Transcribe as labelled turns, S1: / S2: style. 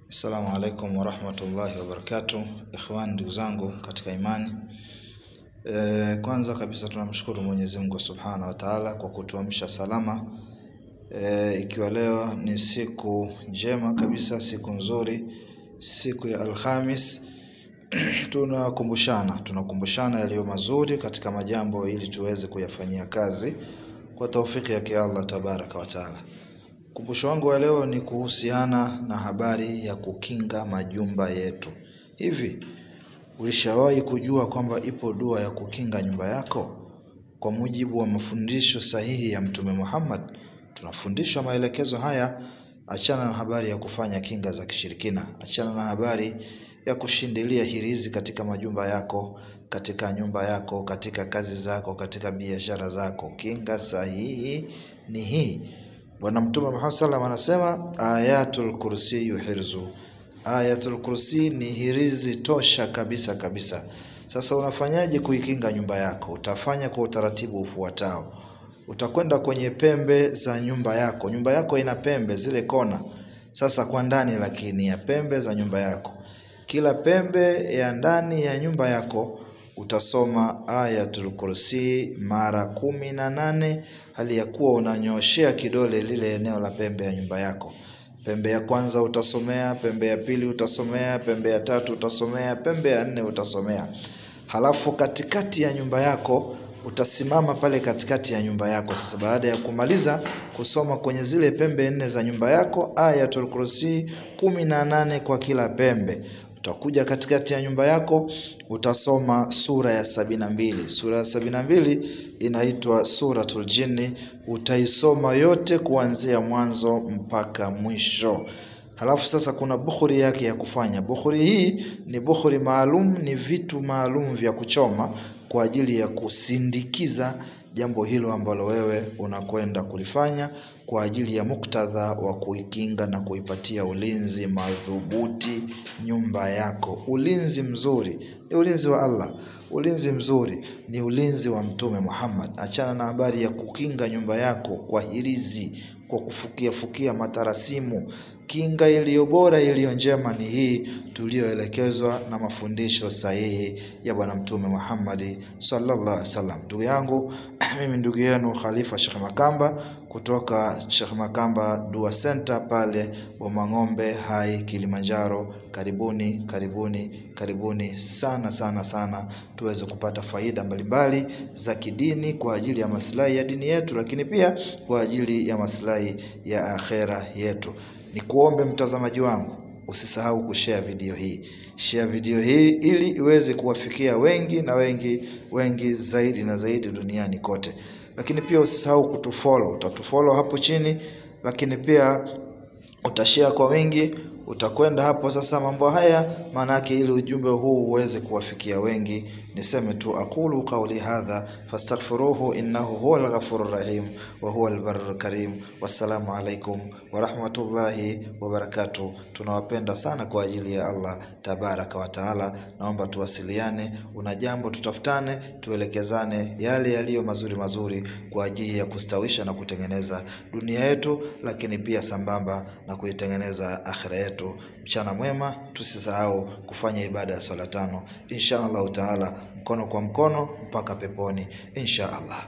S1: Assalamu alaikum wa rahmatullahi wa barakatuh. Ikhwan, ndugu zangu katika imani. Kwanza kabisa tunamshukuru Mwenyezi Mungu Subhanahu wa Ta'ala kwa kutuamsha salama. Ikiwa leo ni siku njema kabisa, siku nzuri, siku ya Alhamis. Tunakumbushana yaliyo mazuri katika majambo ili tuweze kuyafanyia kazi kwa taufiki ya Allah Tabaraka wa Ta'ala. Kumbusho wangu wa leo ni kuhusiana na habari ya kukinga majumba yetu. Hivi, ulishawahi kujua kwamba ipo dua ya kukinga nyumba yako? Kwa mujibu wa mafundisho sahihi ya Mtume Muhammad, tunafundishwa maelekezo haya. Achana na habari ya kufanya kinga za kishirikina. Achana na habari ya kushindilia hirizi katika majumba yako, katika nyumba yako, katika kazi zako, katika biashara zako. Kinga sahihi ni hii. Bwana Mtume Muhammad sallallahu alaihi wasallam anasema ayatul kursi yuhirzu. Ayatul kursi ni hirizi tosha kabisa. Sasa unafanyaje kuikinga nyumba yako? Utafanya kwa utaratibu ufuatao. Utakwenda kwenye pembe za nyumba yako. Nyumba yako ina pembe, zile kona. Sasa kwa ndani lakini ya pembe za nyumba yako. Kila pembe ya ndani ya nyumba yako utasoma ayatul kursi mara 18, hali ya kuwa unanyoshea kidole lile eneo la pembe ya nyumba yako. Pembe ya kwanza utasomea, pembe ya pili utasomea, pembe ya tatu utasomea, pembe ya 4 utasomea. Halafu katikati ya nyumba yako utasimama pale katikati ya nyumba yako. Sasa baada ya kumaliza kusoma kwenye zile pembe 4 za nyumba yako ayatul kursi 18 kwa kila pembe, utakuja katikati ya nyumba yako utasoma sura ya 72. Sura ya 72 inaitwa suratul jinni. Utaisoma yote kuanzia mwanzo mpaka mwisho. Halafu sasa kuna bukhuri yake ya kufanya. Bukhuri hii ni bukhuri maalum, ni vitu maalum vya kuchoma kwa ajili ya kusindikiza jambo hilo ambalo wewe unakwenda kulifanya, kwa ajili ya muktadha wa kuikinga na kuipatia ulinzi madhubuti nyumba yako. Ulinzi mzuri ni ulinzi wa Allah. Ulinzi mzuri ni ulinzi wa Mtume Muhammad. Achana na habari ya kukinga nyumba yako kwa hirizi, kwa kufukia matarasimu. Kinga iliyo bora, iliyo njema ni hii tulioelekezwa na mafundisho sahihi ya Bwana Mtume Muhammad sallallahu alaihi wasallam. Ndugu yangu, mimi ndugu yenu Khalifa Sheikh Makamba kutoka Sheikh Makamba Dua Center pale Bomang'ombe Hai, Kilimanjaro. Karibuni sana tuweze kupata faida mbalimbali za kidini kwa ajili ya maslahi ya dini yetu, lakini pia kwa ajili ya maslahi ya akhera yetu. Nikuombe mtazamaji wangu, usisahau kushare video hii. Share video hii ili iweze kuwafikia wengi na wengi zaidi na zaidi duniani kote. Lakini pia usisahau kutufollow. Utatufollow hapo chini, lakini pia utashare kwa wengi. Utakwenda hapo sasa mambo haya manake ili ujumbe huu uweze kuwafikia wengi. Niseme tu aqulu qawli hadha fastaghfiruhu innahu huwal ghafurur rahim wa huwal barrul karim. Wassalamu alaikum wa rahmatullahi wa barakatuh. Tunawapenda sana kwa ajili ya Allah Tabaraka wa Taala. Naomba tuwasiliane, una jambo tutafutane, tuelekezane yale yaliyo mazuri kwa ajili ya kustawisha na kutengeneza dunia yetu, lakini pia sambamba na kuitengeneza akhira yetu. Mchana mwema. Tusisahau kufanya ibada ya swala 5 inshallah taala, mkono kwa mkono mpaka peponi inshallah.